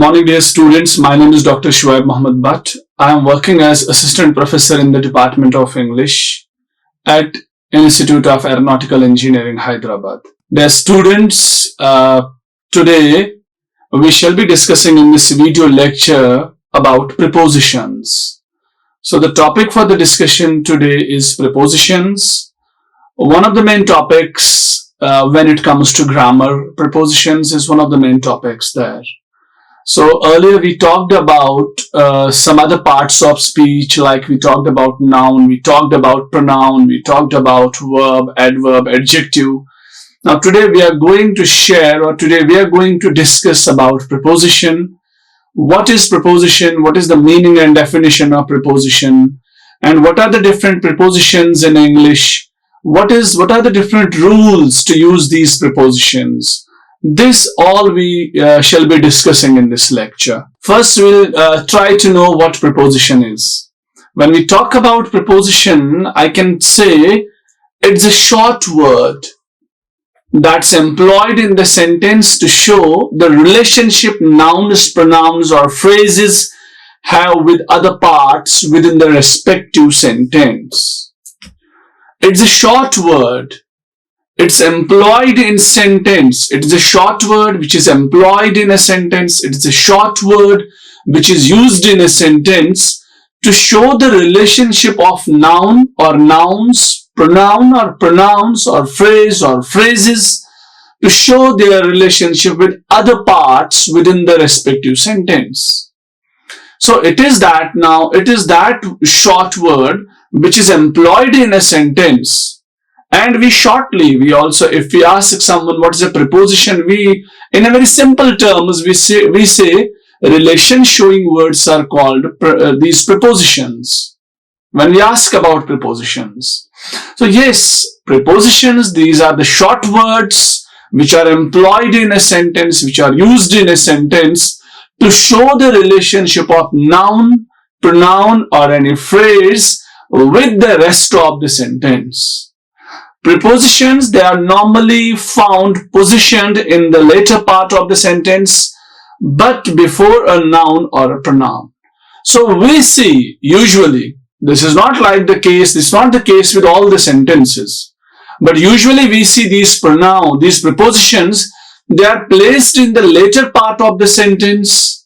morning, dear students. My name is Dr. Shuaib Mohammad Bhat. I am working as Assistant Professor in the Department of English at Institute of Aeronautical Engineering, Hyderabad. Dear students, today we shall be discussing in this video lecture about prepositions. So the topic for the discussion today is prepositions. One of the main topics when it comes to grammar, prepositions is one of the main topics there. So earlier we talked about some other parts of speech, like we talked about noun, we talked about pronoun, we talked about verb, adverb, adjective. Now today we are going to share, or today we are going to discuss about preposition. What is preposition? What is the meaning and definition of preposition? And what are the different prepositions in English? What are the different rules to use these prepositions? This all we shall be discussing in this lecture. First, we'll try to know what preposition is. When we talk about preposition, I can say it's a short word that's employed in the sentence to show the relationship nouns, pronouns, or phrases have with other parts within the respective sentence. It's a short word. It's employed in sentence. It is a short word which is employed in a sentence. It is a short word which is used in a sentence to show the relationship of noun or nouns, pronoun or pronouns, or phrase or phrases, to show their relationship with other parts within the respective sentence. So it is that short word which is employed in a sentence. And we also, if we ask someone what is a preposition, in a very simple terms, we say relation showing words are called these prepositions. When we ask about prepositions. So yes, prepositions, these are the short words which are employed in a sentence, which are used in a sentence to show the relationship of noun, pronoun, or any phrase with the rest of the sentence. Prepositions, they are normally found positioned in the later part of the sentence, but before a noun or a pronoun. So we see, usually, this is not the case with all the sentences, but usually we see these prepositions, they are placed in the later part of the sentence,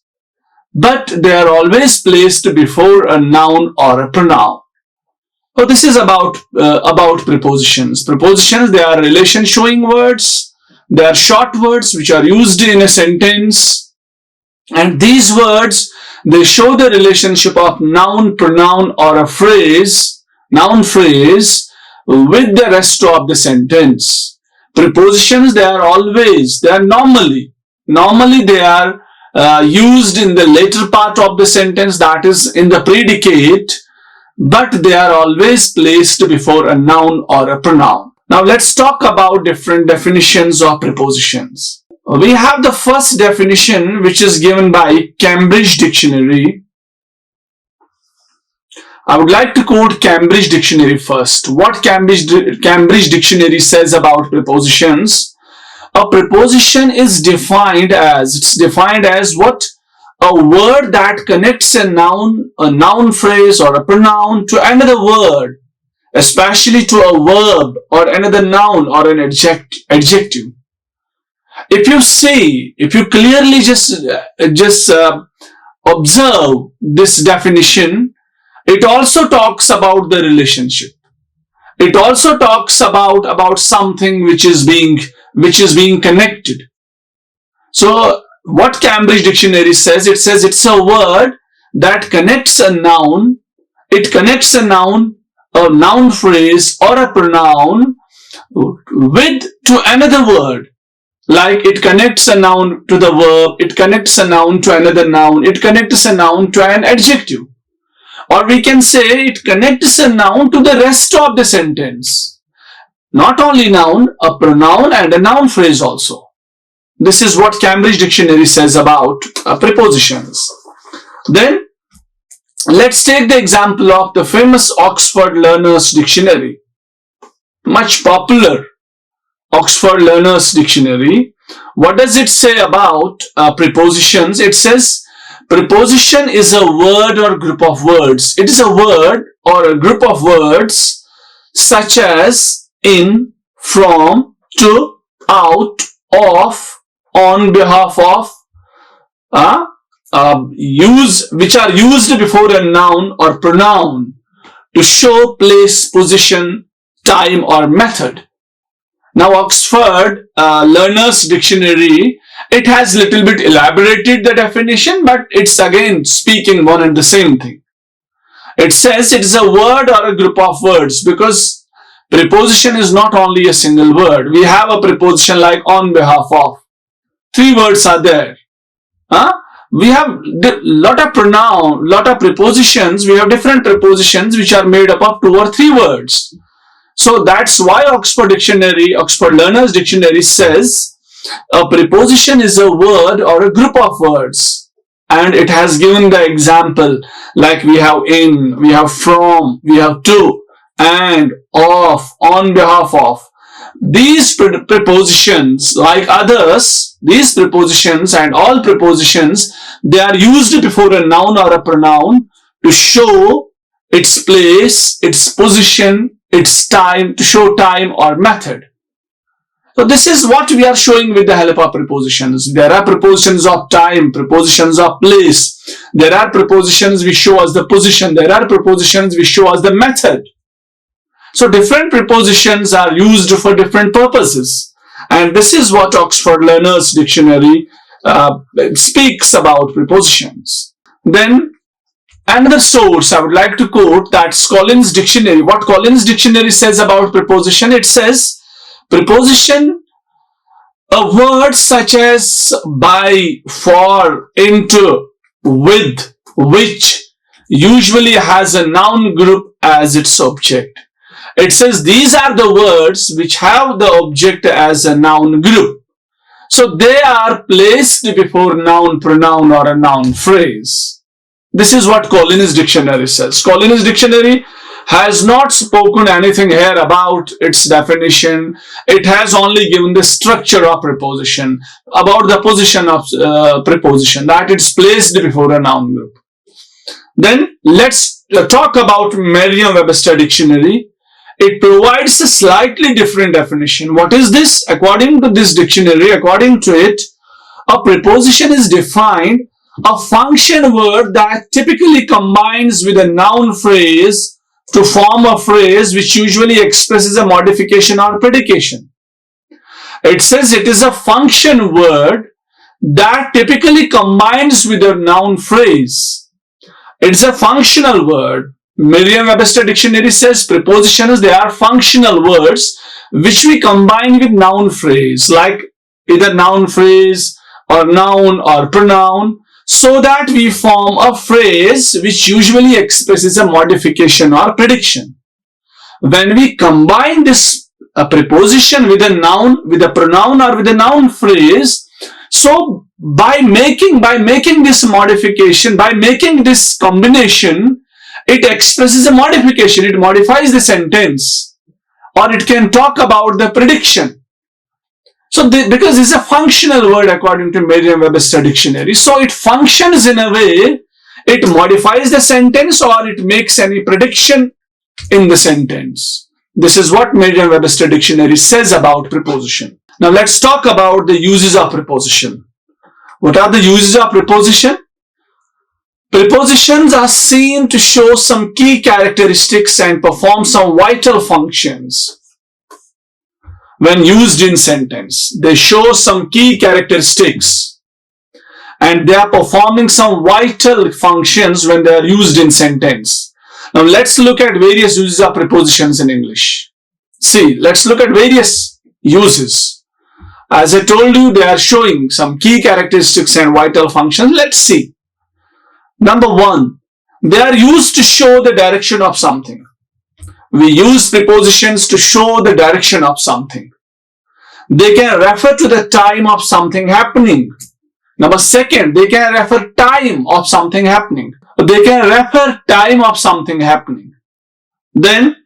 but they are always placed before a noun or a pronoun. So this is about prepositions. Prepositions, they are relation showing words. They are short words which are used in a sentence. And these words, they show the relationship of noun, pronoun, or a phrase, noun phrase, with the rest of the sentence. Prepositions, they are normally they are used in the later part of the sentence, that is in the predicate, but they are always placed before a noun or a pronoun. Now let's talk about different definitions of prepositions. We have the first definition, which is given by Cambridge Dictionary. I would like to quote Cambridge Dictionary first. What Cambridge Dictionary says about prepositions. A preposition is defined as what? A word that connects a noun phrase or a pronoun to another word, especially to a verb or another noun or an adjective. If you clearly just observe this definition, it also talks about the relationship. It also talks about something which is being connected. So what Cambridge Dictionary says, it says it's a word that connects a noun, a noun phrase or a pronoun to another word. Like it connects a noun to the verb, it connects a noun to another noun, it connects a noun to an adjective. Or we can say it connects a noun to the rest of the sentence. Not only noun, a pronoun and a noun phrase also. This is what Cambridge Dictionary says about prepositions. Then, let's take the example of the famous Oxford Learners Dictionary. Much popular Oxford Learners Dictionary. What does it say about prepositions? It says preposition is a word or group of words. It is a word or a group of words such as in, from, to, out, of, on behalf of, which are used before a noun or pronoun to show place, position, time or method. Now Oxford Learner's Dictionary, it has little bit elaborated the definition, but it's again speaking one and the same thing. It says it is a word or a group of words, because preposition is not only a single word. We have a preposition like on behalf of. 3 words are there. We have lot of prepositions. We have different prepositions which are made up of 2 or 3 words. So that's why Oxford Learner's Dictionary says a preposition is a word or a group of words. And it has given the example like we have in, we have from, we have to, and, of, on behalf of. These prepositions, like others, these prepositions and all prepositions, they are used before a noun or a pronoun to show its place, its position, its time, to show time or method. So this is what we are showing with the help of prepositions. There are prepositions of time, prepositions of place. There are prepositions which show us the position. There are prepositions which show us the method. So different prepositions are used for different purposes. And this is what Oxford Learner's Dictionary speaks about prepositions. Then another source I would like to quote, that's Collins Dictionary. What Collins Dictionary says about preposition, it says preposition, a word such as by, for, into, with, which usually has a noun group as its object. It says these are the words which have the object as a noun group. So they are placed before noun, pronoun or a noun phrase. This is what Collins Dictionary says. Collins Dictionary has not spoken anything here about its definition. It has only given the structure of preposition, about the position of preposition, that it's placed before a noun group. Then let's talk about Merriam-Webster Dictionary. It provides a slightly different definition. What is this? According to this dictionary, according to it, a preposition is defined a function word that typically combines with a noun phrase to form a phrase which usually expresses a modification or predication. It says it is a function word that typically combines with a noun phrase. It's a functional word. Merriam-Webster Dictionary says prepositions, they are functional words which we combine with noun phrase, like either noun phrase or noun or pronoun, so that we form a phrase which usually expresses a modification or prediction. When we combine this preposition with a noun, with a pronoun or with a noun phrase, so by making this modification, by making this combination, it expresses a modification, it modifies the sentence, or it can talk about the prediction. So because it's a functional word according to Merriam-Webster Dictionary, so it functions in a way, it modifies the sentence or it makes any prediction in the sentence. This is what Merriam-Webster Dictionary says about preposition. Now let's talk about the uses of preposition. What are the uses of preposition? Prepositions are seen to show some key characteristics and perform some vital functions. When used in sentence, they show some key characteristics and they are performing some vital functions when they are used in sentence. Now let's look at various uses of prepositions in English. See, let's look at various uses. As I told you, they are showing some key characteristics and vital functions. Let's see. Number 1, they are used to show the direction of something. We use prepositions to show the direction of something. They can refer to the time of something happening. Number 2, they can refer time of something happening. They can refer time of something happening. Then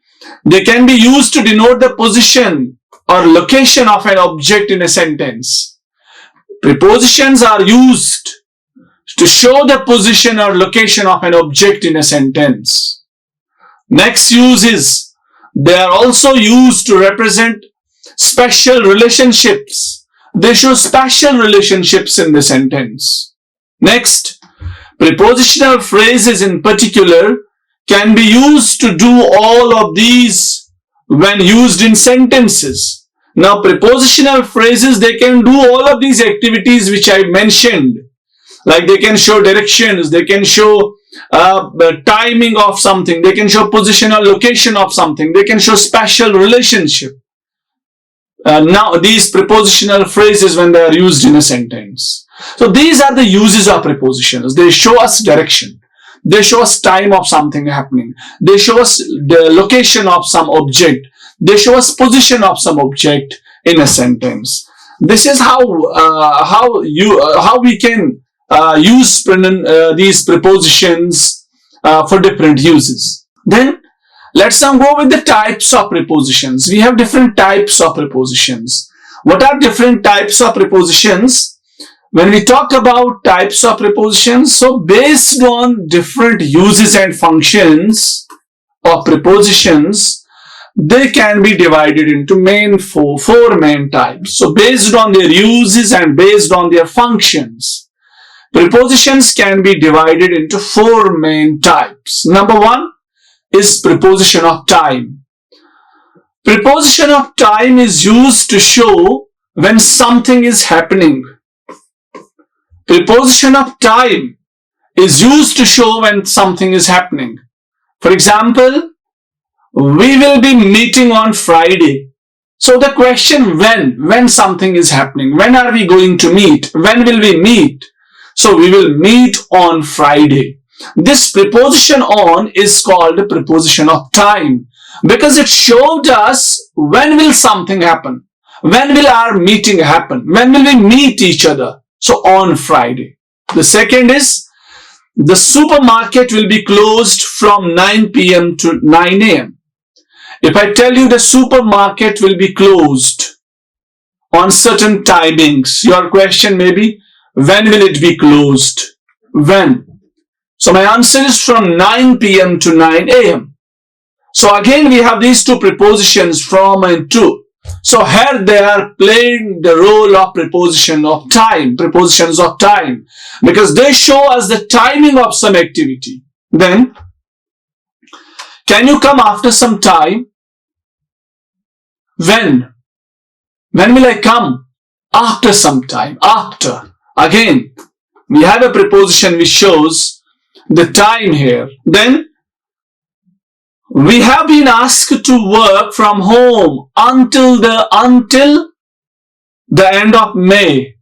they can be used to denote the position or location of an object in a sentence. Prepositions are used to show the position or location of an object in a sentence. Next use is, they are also used to represent special relationships. They show special relationships in the sentence. Next, prepositional phrases in particular can be used to do all of these when used in sentences. Now, prepositional phrases, they can do all of these activities which I mentioned. Like they can show directions, they can show the timing of something, they can show position or location of something, they can show special relationship. Now, these prepositional phrases when they are used in a sentence. So, these are the uses of prepositions. They show us direction. They show us time of something happening. They show us the location of some object. They show us position of some object in a sentence. This is how we can use these prepositions for different uses. Then let's now go with the types of prepositions. We have different types of prepositions. What are different types of prepositions? When we talk about types of prepositions, so based on different uses and functions of prepositions, they can be divided into four main types. So based on their uses and based on their functions, prepositions can be divided into four main types. Number one is preposition of time. Preposition of time is used to show when something is happening. Preposition of time is used to show when something is happening. For example, we will be meeting on Friday. So the question when something is happening, when are we going to meet? When will we meet? So we will meet on Friday. This preposition on is called a preposition of time because it showed us when will something happen, when will our meeting happen, when will we meet each other. So on Friday. The second is the supermarket will be closed from 9 p.m. to 9 a.m. If I tell you the supermarket will be closed on certain timings, your question may be, when will it be closed? When? So my answer is from 9 p.m. to 9 a.m. So again we have these two prepositions, from and to. So here they are playing the role of prepositions of time, because they show us the timing of some activity. Then, can you come after some time? When? When will I come? After some time. After. Again, we have a preposition which shows the time here. Then, we have been asked to work from home until the end of May.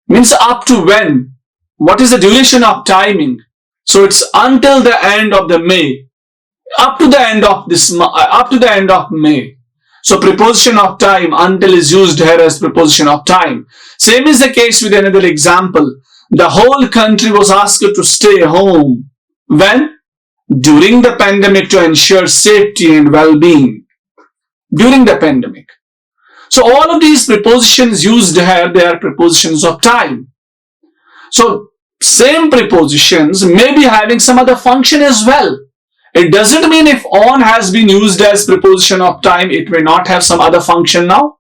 Means up to when? What is the duration of timing? So it's until the end of the May. Up to the end of May. So preposition of time, until, is used here as preposition of time. Same is the case with another example. The whole country was asked to stay home. When? During the pandemic, to ensure safety and well-being. During the pandemic. So all of these prepositions used here, they are prepositions of time. So same prepositions may be having some other function as well. It doesn't mean if on has been used as preposition of time, it may not have some other function now.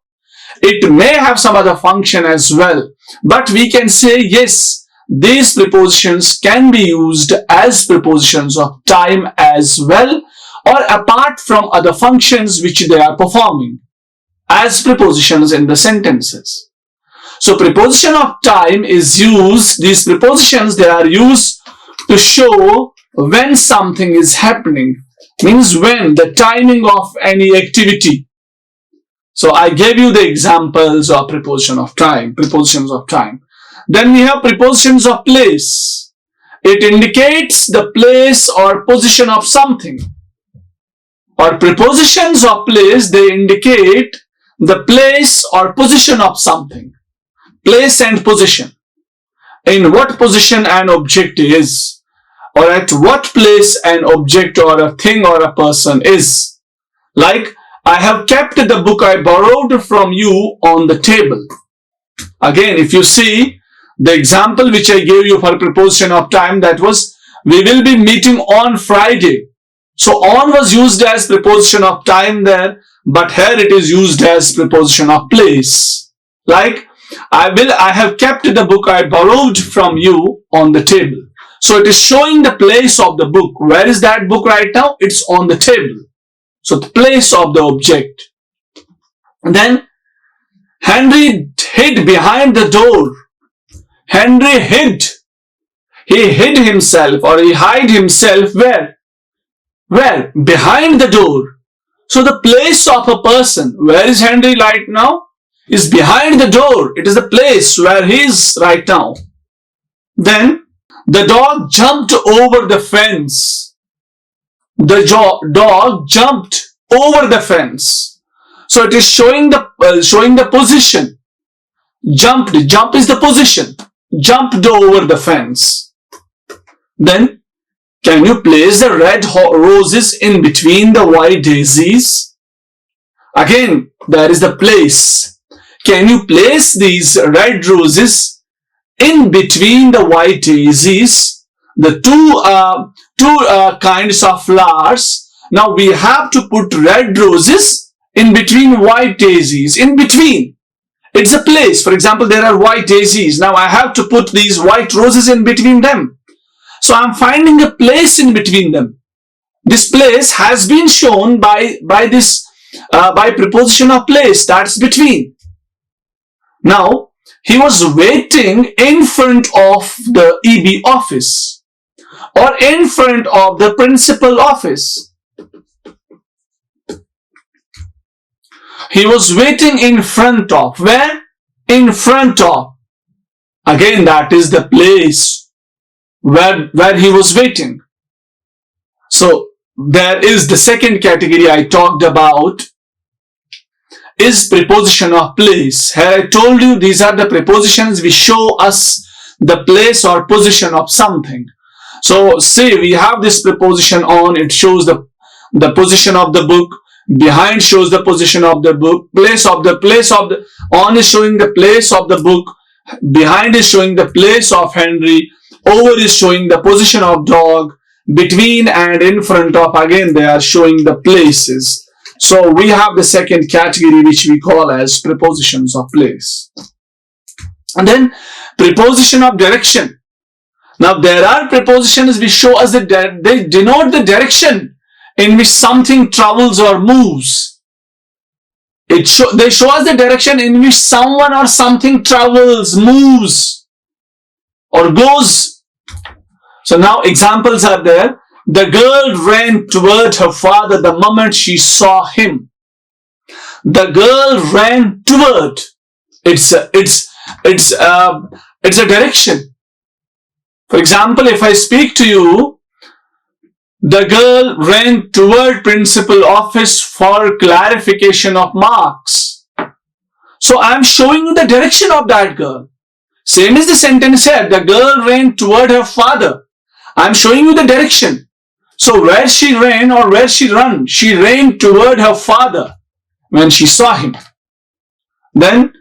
It may have some other function as well. But we can say yes, these prepositions can be used as prepositions of time as well, or apart from other functions which they are performing as prepositions in the sentences. So preposition of time is used, these prepositions, they are used to show when something is happening, means when, the timing of any activity. So I gave you the examples of prepositions of time. Then we have prepositions of place. It indicates the place or position of something. Or prepositions of place, they indicate the place or position of something. Place and position. In what position an object is, or at what place an object or a thing or a person is. Like, I have kept the book I borrowed from you on the table. Again, if you see, The example which I gave you for preposition of time, that was, we will be meeting on Friday. So on was used as preposition of time there, but here it is used as preposition of place. Like, I have kept the book I borrowed from you on the table. So it is showing the place of the book. Where is that book right now? It's on the table. So the place of the object. Then Henry hid behind the door. Henry hid. He hid himself, or he hid himself where? Where? Behind the door. So the place of a person, where is Henry right now? Is behind the door. It is the place where he is right now. Then the dog jumped over the fence. The dog jumped over the fence. So it is showing the position. Jumped. Jump is the position. Jumped over the fence. Then, can you place the red roses in between the white daisies? Again, there is the place. Can you place these red roses in between the white daisies? The two kinds of flowers. Now we have to put red roses in between white daisies. In between. It's a place. For example, there are white daisies. Now I have to put these white roses in between them. So I'm finding a place in between them. This place has been shown by preposition of place. That's between. Now, he was waiting in front of the EB office or in front of the principal office. He was waiting in front of. Where? In front of. Again, that is the place where he was waiting. So, there is the second category I talked about, is preposition of place. Here I told you these are the prepositions which show us the place or position of something. So say we have this preposition on, it shows the position of the book. Behind shows the position of the book. On is showing the place of the book. Behind is showing the place of Henry. Over is showing the position of dog. Between and in front of, again they are showing the places. So we have the second category which we call as prepositions of place. And then preposition of direction. Now there are prepositions which show us that they denote the direction in which something travels or moves. They show us the direction in which someone or something travels, moves, or goes. So now examples are there. The girl ran toward her father the moment she saw him. The girl ran toward. It's a direction. For example, if I speak to you, the girl ran toward principal office for clarification of marks. So I am showing you the direction of that girl. Same as the sentence here. The girl ran toward her father. I am showing you the direction. So where she ran or where she ran? She ran toward her father when she saw him. Then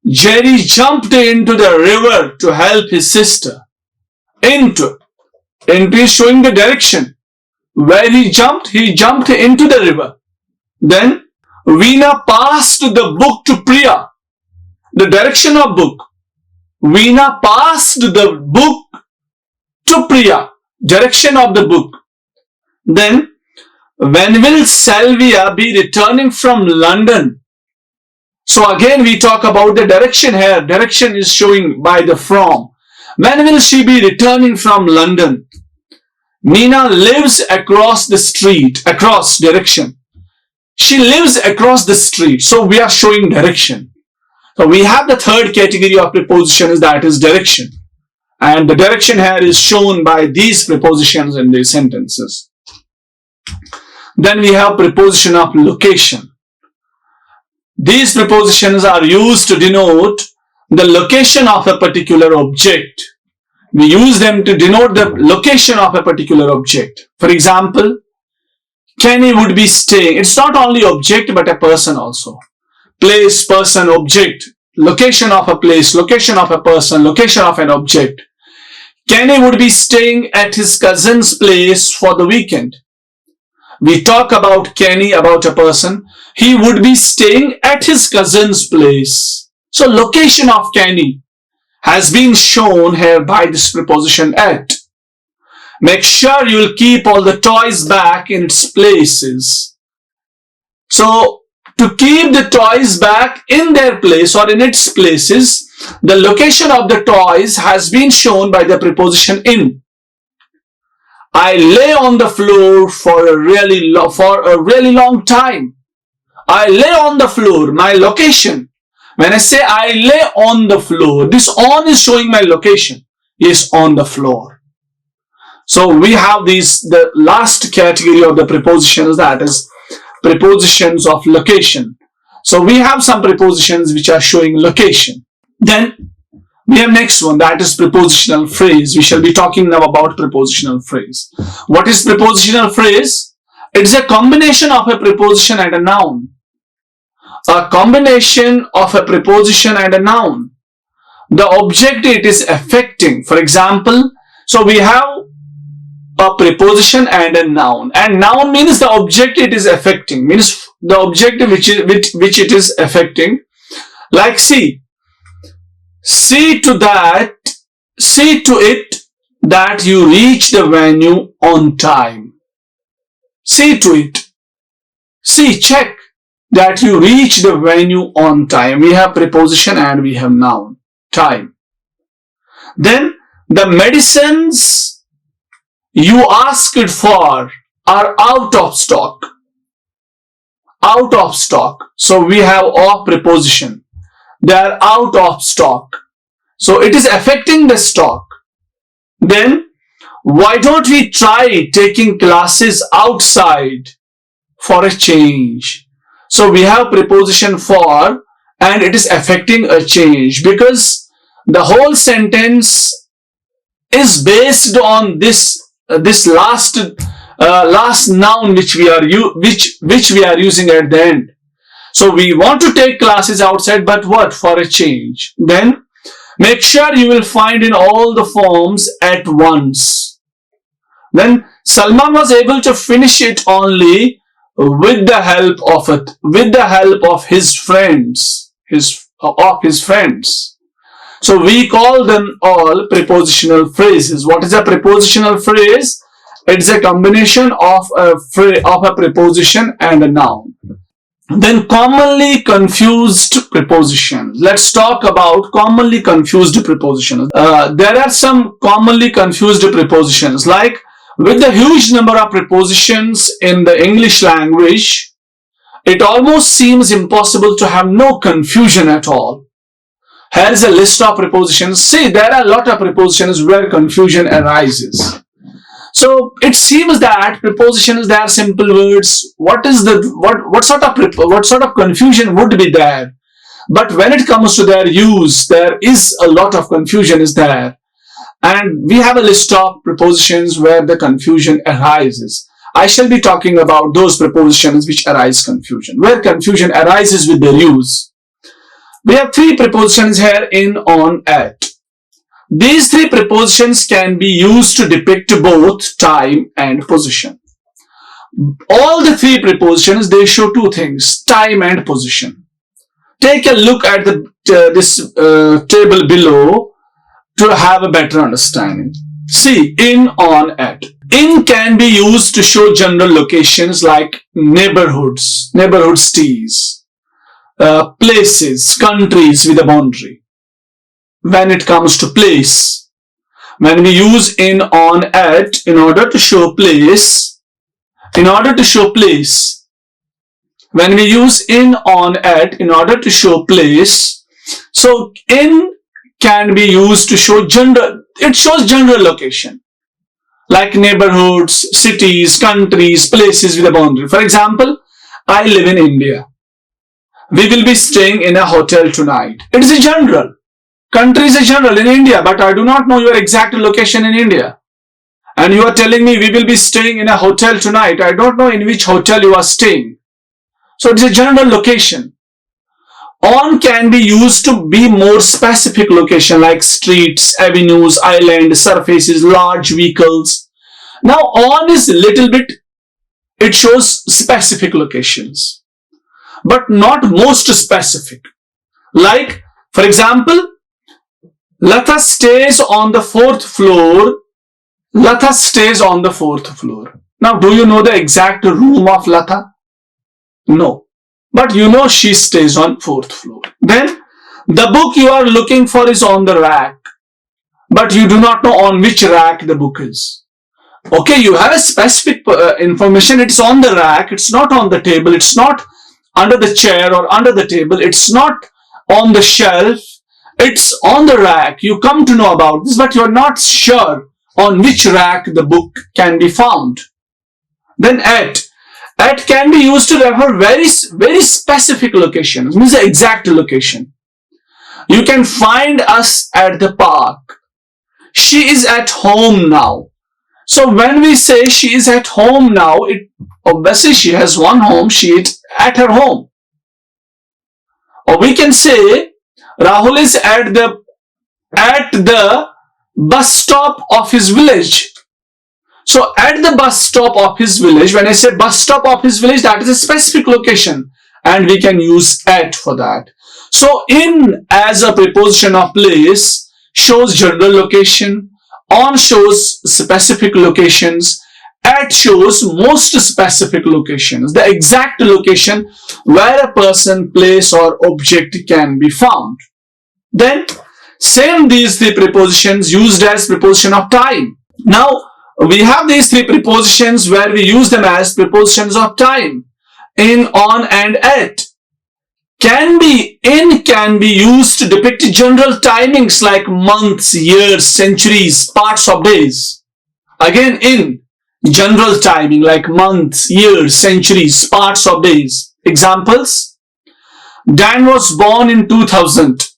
Jerry jumped into the river to help his sister. Into is showing the direction. Where he jumped into the river. Then Veena passed the book to Priya. The direction of book. Veena passed the book to Priya. Direction of the book. Then, when will Salvia be returning from London? So again we talk about the direction here. Direction is showing by the from. When will she be returning from London? Meena lives across the street. Across, direction. She lives across the street. So we are showing direction. So we have the third category of prepositions, that is direction. And the direction here is shown by these prepositions in these sentences. Then we have preposition of location. These prepositions are used to denote the location of a particular object. We use them to denote the location of a particular object. For example, Kenny would be staying. It's not only object but a person also. Place, person, object. location of a place, location of a person, location of an object. Kenny would be staying at his cousin's place for the weekend. We talk about Kenny, about a person. He would be staying at his cousin's place. So location of Kenny has been shown here by this preposition at. Make sure you will keep all the toys back in its places. So to keep the toys back in their place or in its places, the location of the toys has been shown by the preposition in. I lay on the floor for a really long time. I lay on the floor, my location. When I say I lay on the floor, this on is showing my location. Is on the floor. So we have the last category of the prepositions, that is prepositions of location. So we have some prepositions which are showing location. Then we have next one, that is prepositional phrase. We shall be talking now about prepositional phrase. What is prepositional phrase? It's a combination of a preposition and a noun. A combination of a preposition and a noun. The object it is affecting. For example, so we have a preposition and a noun. And noun means the object it is affecting. Means the object which it is affecting. Like see to it that you reach the venue on time. See to it. Check that you reach the venue on time. We have preposition and we have noun. Time. Then the medicines you asked for are out of stock. Out of stock. So we have a preposition. They are out of stock. So it is affecting the stock. Then why don't we try taking classes outside for a change? So we have preposition for and it is affecting a change because the whole sentence is based on this last noun which we are using at the end. So we want to take classes outside, but what? For a change. Then make sure you will find in all the forms at once. Then Salman was able to finish it only with the help of his friends. So we call them all prepositional phrases. What is a prepositional phrase? It's a combination of a preposition and a noun. Then commonly confused prepositions. Let's talk about commonly confused prepositions. There are some commonly confused prepositions, like with the huge number of prepositions in the English language, it almost seems impossible to have no confusion at all. Here is a list of prepositions. See, there are a lot of prepositions where confusion arises. So it seems that prepositions, they are simple words. What sort of confusion would be there? But when it comes to their use, there is a lot of confusion is there. And we have a list of prepositions where the confusion arises. I shall be talking about those prepositions which arise confusion, where confusion arises with their use. We have three prepositions here, in, on, at. These three prepositions can be used to depict both time and position. All the three prepositions, they show two things, time and position. Take a look at this table below to have a better understanding. See, in, on, at. In can be used to show general locations like neighborhoods, cities, places, countries with a boundary. When it comes to place, when we use in, on, at in order to show place, when we use in, on, at in order to show place, so in can be used to show it shows general location, like neighborhoods, cities, countries, places with a boundary. For example, I live in India. We will be staying in a hotel tonight. It is a general. Country is a general in India, but I do not know your exact location in India. And you are telling me we will be staying in a hotel tonight. I don't know in which hotel you are staying. So it is a general location. On can be used to be more specific location like streets, avenues, island, surfaces, large vehicles. Now on is little bit, it shows specific locations, but not most specific. Like, for example, Latha stays on the fourth floor. Latha stays on the fourth floor. Now, do you know the exact room of Latha? No. But you know she stays on fourth floor. Then, the book you are looking for is on the rack. But you do not know on which rack the book is. Okay, you have a specific information. It's on the rack. It's not on the table. It's not under the chair or under the table. It's not on the shelf. It's on the rack. You come to know about this, but you're not sure on which rack the book can be found. Then at can be used to refer very specific locations, means the exact location. You can find us at the park. She is at home now. So when we say she is at home now, it obviously she has one home, she is at her home. Or we can say Rahul is at the bus stop of his village. So at the bus stop of his village, when I say bus stop of his village, that is a specific location and we can use at for that. So in as a preposition of place shows general location, on shows specific locations, at shows most specific locations, the exact location where a person, place or object can be found. Then same these three prepositions used as preposition of time. Now we have these three prepositions where we use them as prepositions of time. In, on and at. In can be used to depict general timings like months, years, centuries, parts of days. Again in, general timing like months, years, centuries, parts of days. Examples: Dan was born in 2000.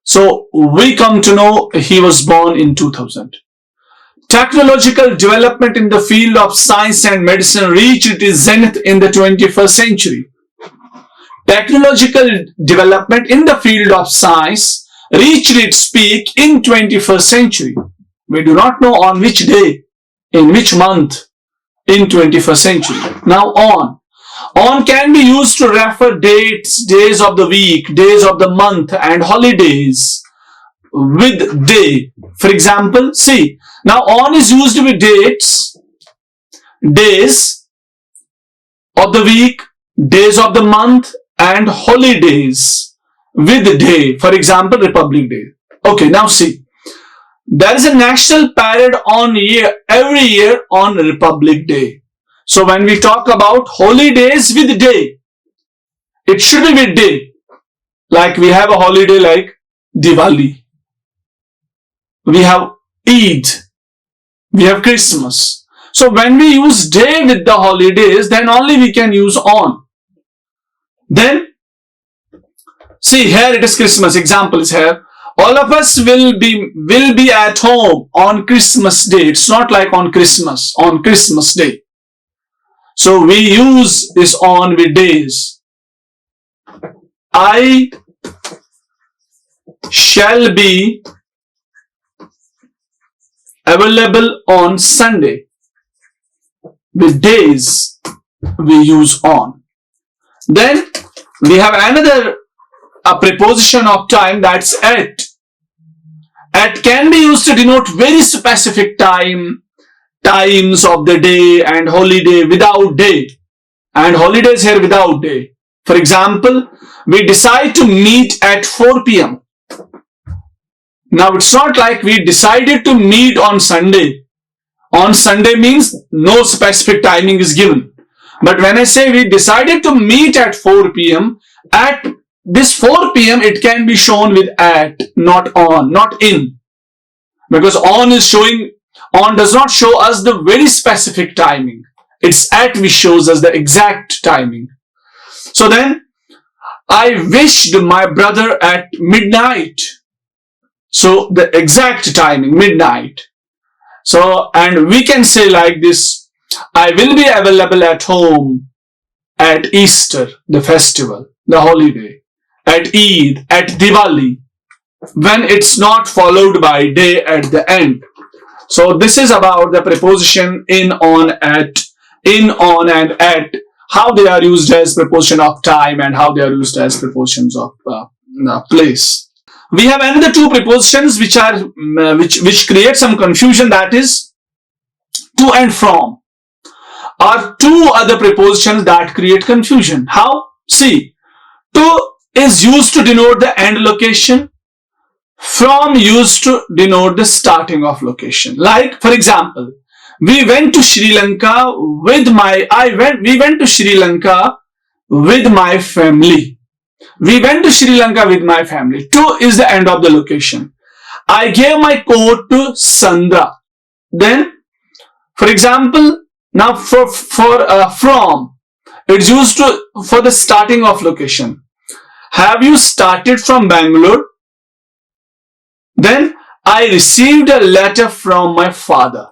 So we come to know he was born in 2000. Technological development in the field of science and medicine reached its zenith in the 21st century. Technological development in the field of science reached its peak in 21st century. We do not know on which day, in which month, in 21st century. Now on. On can be used to refer dates, days of the week, days of the month and holidays with day. For example, see, now on is used with dates, days of the week, days of the month and holidays with day. For example, Republic Day. Okay, now see, there is a national parade every year on Republic Day. So when we talk about holidays with day, it should be with day. Like we have a holiday like Diwali. We have Eid. We have Christmas. So when we use day with the holidays, then only we can use on. Then, see here it is Christmas. Example is here. All of us will be at home on Christmas Day. It's not like on Christmas Day. So we use this on with days. I shall be available on Sunday. With days we use on. Then we have another preposition of time, that's at. At can be used to denote very specific times of the day and holiday without day. And holidays here without day. For example, we decide to meet at 4 p.m. Now it's not like we decided to meet on Sunday. On Sunday means no specific timing is given. But when I say we decided to meet at 4 p.m., at this 4 p.m. it can be shown with at, not on, not in. Because on does not show us the very specific timing. It's at which shows us the exact timing. So then, I wished my brother at midnight. So the exact timing, midnight. So, and we can say like this, I will be available at home at Easter, the festival, the holiday. at Eid, at Diwali, when it's not followed by day at the end. So this is about the preposition in, on, and at, how they are used as preposition of time and how they are used as prepositions of place. We have another two prepositions which are which create some confusion, that is to and from, or two other prepositions that create confusion. How? See, to is used to denote the end location, from used to denote the starting of location. Like, for example, we went to Sri Lanka with we went to Sri Lanka with my family. We went to Sri Lanka with my family. To is the end of the location. I gave my coat to Sandra. Then, for example, now for from, it's used to for the starting of location. Have you started from Bangalore? Then, I received a letter from my father.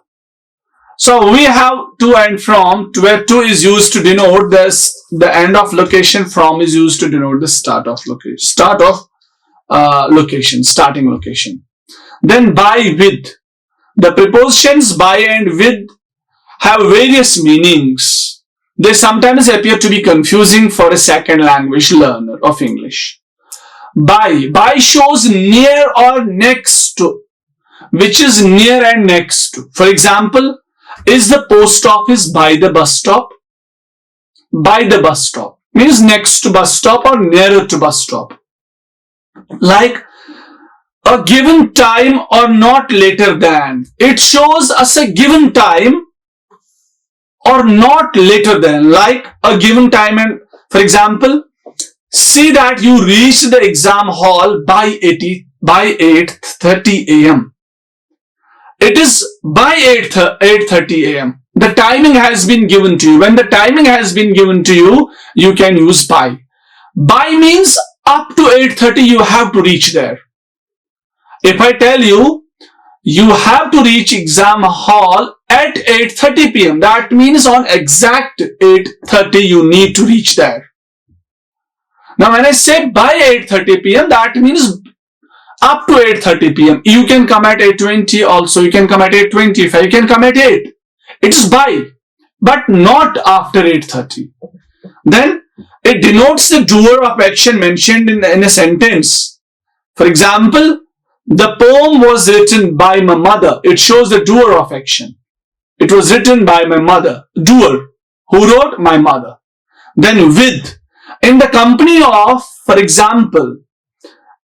So we have to and from, where to is used to denote the end of location, from is used to denote the start of location, starting location. Then by, with. The prepositions by and with have various meanings. They sometimes appear to be confusing for a second language learner of English. By shows near or next to, which is near and next to. For example, is the post office by the bus stop? By the bus stop means next to bus stop or nearer to bus stop. Like a given time or not later than. It shows us a given time or not later than. Like a given time, and for example, see that you reach the exam hall by 8:30 a.m. It is by 8:30 a.m. The timing has been given to you. When the timing has been given to you, you can use by. By means up to 8:30 you have to reach there. If I tell you, you have to reach exam hall at 8:30 p.m. that means on exact 8:30 you need to reach there. Now when I say by 8:30 p.m. that means up to 8:30 p.m. You can come at 8:20 also, you can come at 8:25, you can come at 8. It is by, but not after 8:30. Then it denotes the doer of action mentioned in a sentence. For example, the poem was written by my mother. It shows the doer of action. It was written by my mother. Doer. Who wrote? My mother. Then with. In the company of, for example,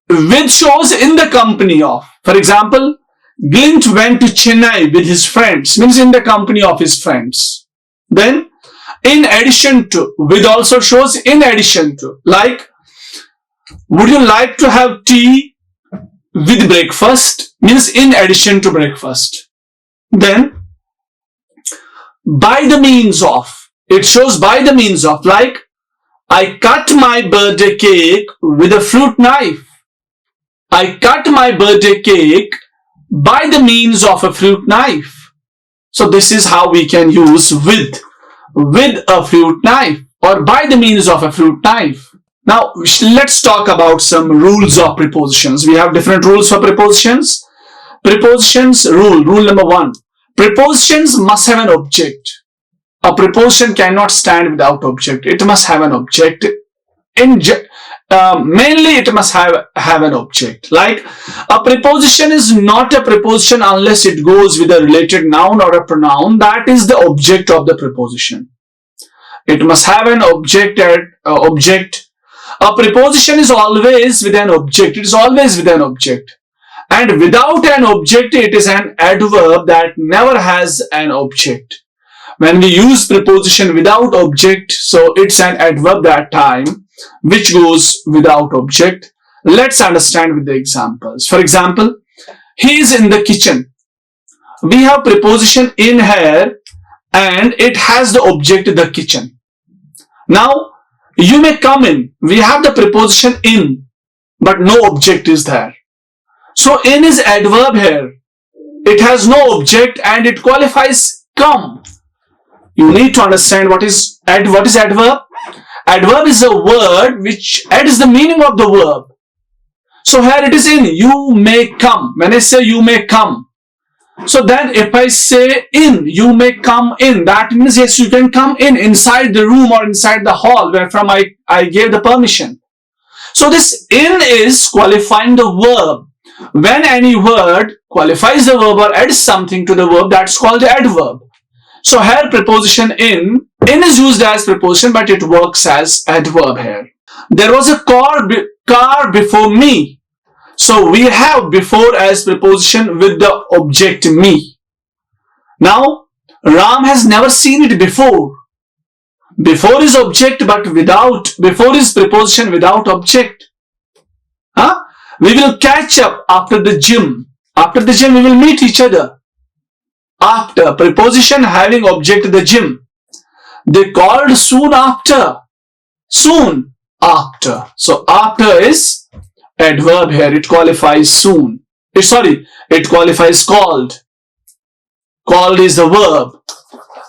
with shows in the company of. For example, Glint went to Chennai with his friends, means in the company of his friends. Then, in addition to, with also shows in addition to. Like, would you like to have tea with breakfast? Means in addition to breakfast. Then, by the means of. It shows by the means of. Like, I cut my birthday cake with a fruit knife. I cut my birthday cake by the means of a fruit knife. So this is how we can use with a fruit knife or by the means of a fruit knife. Now let's talk about some rules of prepositions. We have different rules for prepositions. Prepositions rule number 1. Prepositions must have an object. A preposition cannot stand without object. It must have an object. Mainly it must have an object. Like a preposition is not a preposition unless it goes with a related noun or a pronoun. That is the object of the preposition. It must have an object. A preposition is always with an object. It is always with an object. And without an object, it is an adverb that never has an object. When we use preposition without object, so it's an adverb that time which goes without object. Let's understand with the examples. For example, he is in the kitchen. We have preposition in here and it has the object the kitchen. Now, you may come in. We have the preposition in, but no object is there. So, in is adverb here. It has no object and it qualifies come. You need to understand what is adverb. Adverb is a word which adds the meaning of the verb. So here it is in, you may come. When I say you may come, so then if I say in, you may come in, that means yes, you can come in, inside the room or inside the hall where from I gave the permission. So this in is qualifying the verb. When any word qualifies the verb or adds something to the verb, that's called the adverb. So here preposition in is used as preposition, but it works as adverb here. There was a car before me. So we have before as preposition with the object me. Now, Ram has never seen it before. Before is object, but before is preposition without object. We will catch up after the gym. After the gym, we will meet each other. After, preposition having object the gym. They called soon after. Soon after. So after is adverb here. It qualifies soon. It qualifies called. Called is the verb.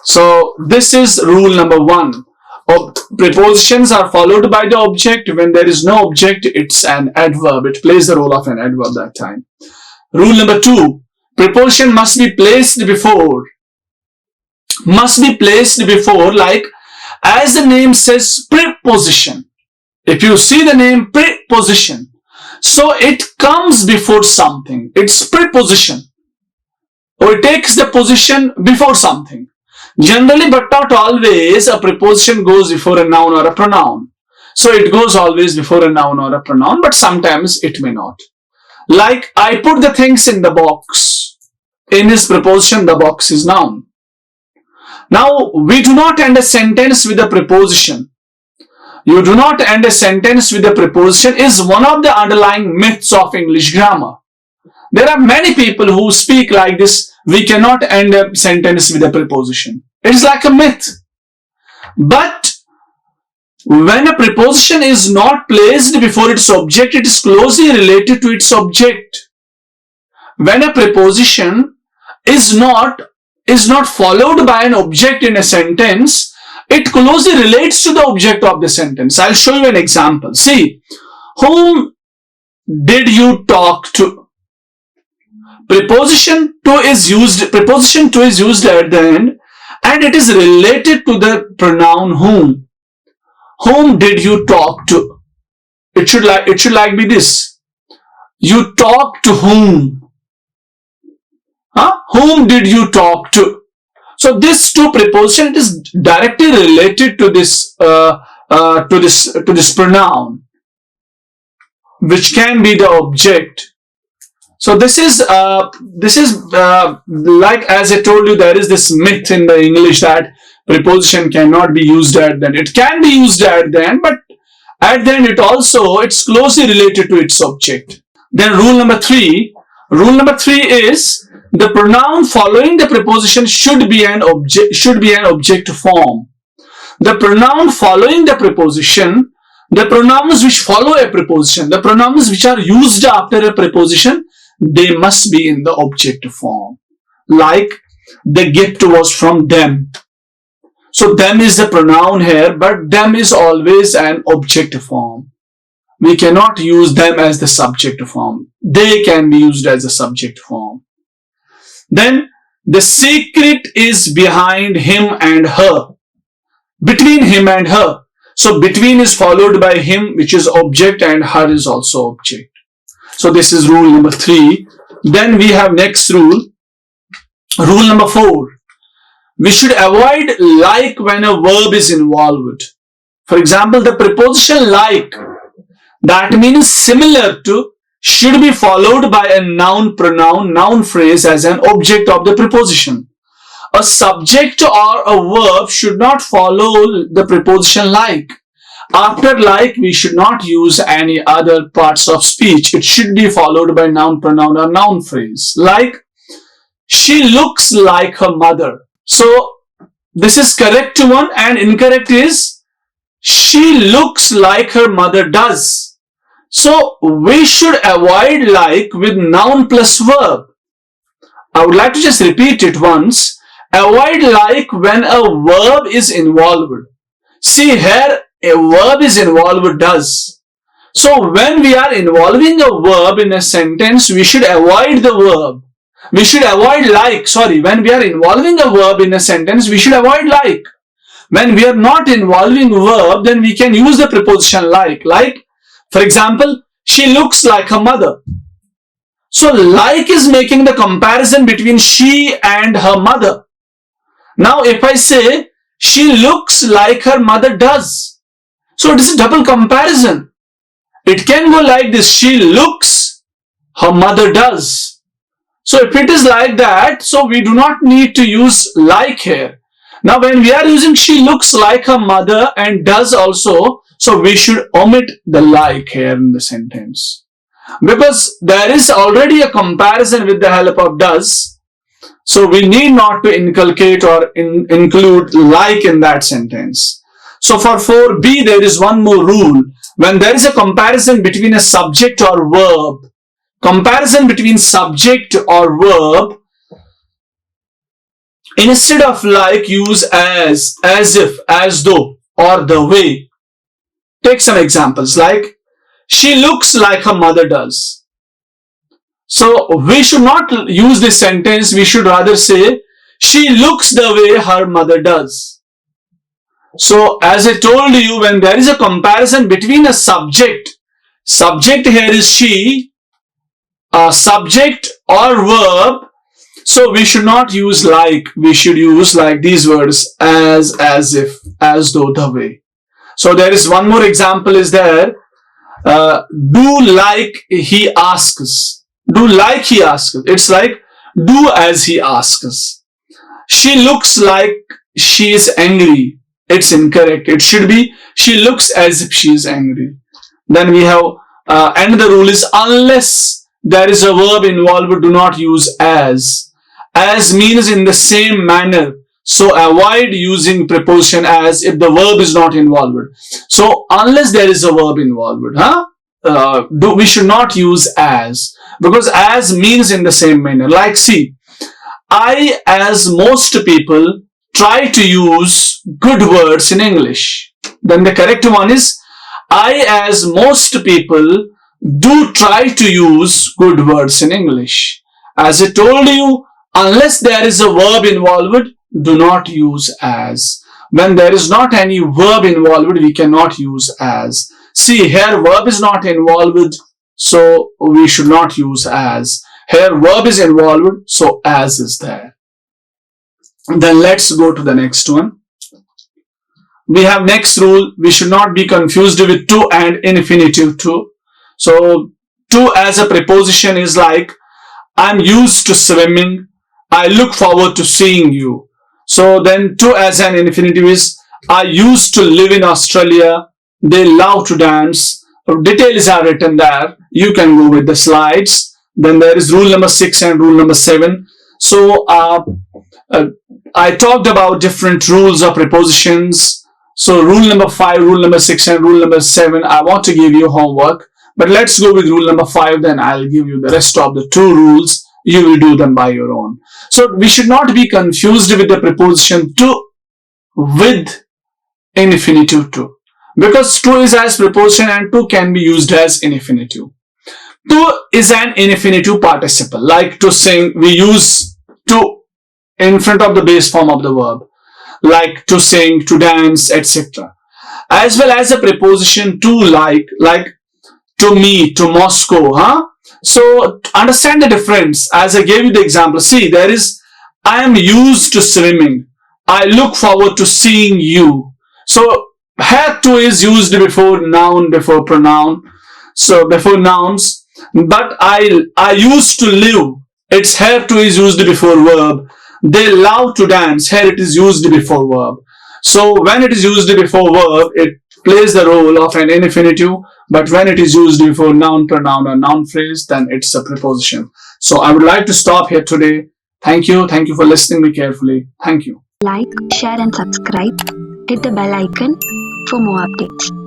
So this is rule number 1. Prepositions are followed by the object. When there is no object, it's an adverb. It plays the role of an adverb that time. Rule number 2. Preposition must be placed before. Must be placed before, like as the name says, preposition. If you see the name preposition, so it comes before something. It's preposition. Or it takes the position before something. Generally, but not always, a preposition goes before a noun or a pronoun. So it goes always before a noun or a pronoun, but sometimes it may not. Like, I put the things in the box. In this preposition, the box is noun. Now, we do not end a sentence with a preposition. You do not end a sentence with a preposition is one of the underlying myths of English grammar. There are many people who speak like this. We cannot end a sentence with a preposition. It is like a myth. But when a preposition is not placed before its object, it is closely related to its object. When a preposition is not followed by an object in a sentence, it closely relates to the object of the sentence. I'll show you an example. See, whom did you talk to? Preposition to is used at the end, and it is related to the pronoun whom. Whom did you talk to? It should like be this. You talk to whom? Whom did you talk to? So this to preposition, it is directly related to this pronoun, which can be the object. So this is like, as I told you, there is this myth in the English that preposition cannot be used at the end. It can be used at the end, but at the end it's closely related to its object. Then rule number 3 is the pronoun following the preposition should be an object form. The pronoun following the preposition, the pronouns which follow a preposition, the pronouns which are used after a preposition, they must be in the object form. Like, the gift was from them. So them is the pronoun here, but them is always an object form. We cannot use them as the subject form. They can be used as a subject form. Then the secret is behind him and her. Between him and her. So between is followed by him, which is object, and her is also object. So this is rule number 3. Then we have next rule. Rule number 4. We should avoid like when a verb is involved. For example, the preposition like, that means similar to, should be followed by a noun pronoun, noun phrase as an object of the preposition. A subject or a verb should not follow the preposition like. After like, we should not use any other parts of speech. It should be followed by noun pronoun or noun phrase. Like, she looks like her mother. So this is correct one, and incorrect is she looks like her mother does. So we should avoid like with noun plus verb. I would like to just repeat it once. Avoid like when a verb is involved. See here, a verb is involved with does. So when we are involving a verb in a sentence, we should avoid the verb. We should avoid like. When we are involving a verb in a sentence, we should avoid like. When we are not involving verb, then we can use the preposition like. Like, for example, she looks like her mother. So like is making the comparison between she and her mother. Now if I say she looks like her mother does, so it is a double comparison. It can go like this: she looks, her mother does. So if it is like that, so we do not need to use like here. Now when we are using she looks like her mother and does also, so we should omit the like here in the sentence, because there is already a comparison with the help of does. So we need not to inculcate or include like in that sentence. So for 4b, there is one more rule. When there is a comparison between a subject or verb, instead of like, use as if, as though, or the way. Take some examples like, she looks like her mother does. So we should not use this sentence. We should rather say, she looks the way her mother does. So as I told you, when there is a comparison between a subject here is she, a subject or verb, so we should not use like. We should use like these words: as if, as though, the way. So there is one more example is there. Do like he asks. Do like he asks. It's like do as he asks. She looks like she is angry. It's incorrect. It should be she looks as if she is angry. Then we have another rule is, unless there is a verb involved, do not use as. As means in the same manner. So avoid using preposition as if the verb is not involved. So unless there is a verb involved, we should not use as, because as means in the same manner. Like, see, I, as most people, try to use good words in English. Then the correct one is, I, as most people, do try to use good words in English. As I told you, unless there is a verb involved, do not use as. When there is not any verb involved, we cannot use as. See, here verb is not involved, so we should not use as. Here verb is involved, so as is there. Then let's go to the next one. We have next rule, we should not be confused with to and infinitive to. So to as a preposition is like, I'm used to swimming, I look forward to seeing you. So then to as an infinitive is, I used to live in Australia, they love to dance. Details are written there. You can go with the slides. Then there is rule number 6 and rule number 7. So I talked about different rules of prepositions. So rule number 5, rule number 6 and rule number 7, I want to give you homework. But let's go with rule number 5, then I'll give you the rest of the 2 rules. You will do them by your own. So we should not be confused with the preposition to with infinitive to. Because to is as preposition and to can be used as infinitive. To is an infinitive participle. Like to sing, we use to in front of the base form of the verb. Like to sing, to dance, etc. As well as a preposition to like to me, to Moscow. So understand the difference. As I gave you the example, see, there is I am used to swimming, I look forward to seeing you. So had to is used before noun, before pronoun, so before nouns. But I used to live, it's have to is used before verb. They love to dance, here it is used before verb. So when it is used before verb, it plays the role of an infinitive. But when it is used before noun, pronoun or noun phrase, then it's a preposition. So I would like to stop here today. Thank you. Thank you for listening me carefully. Thank you. Like, share and subscribe. Hit the bell icon for more updates.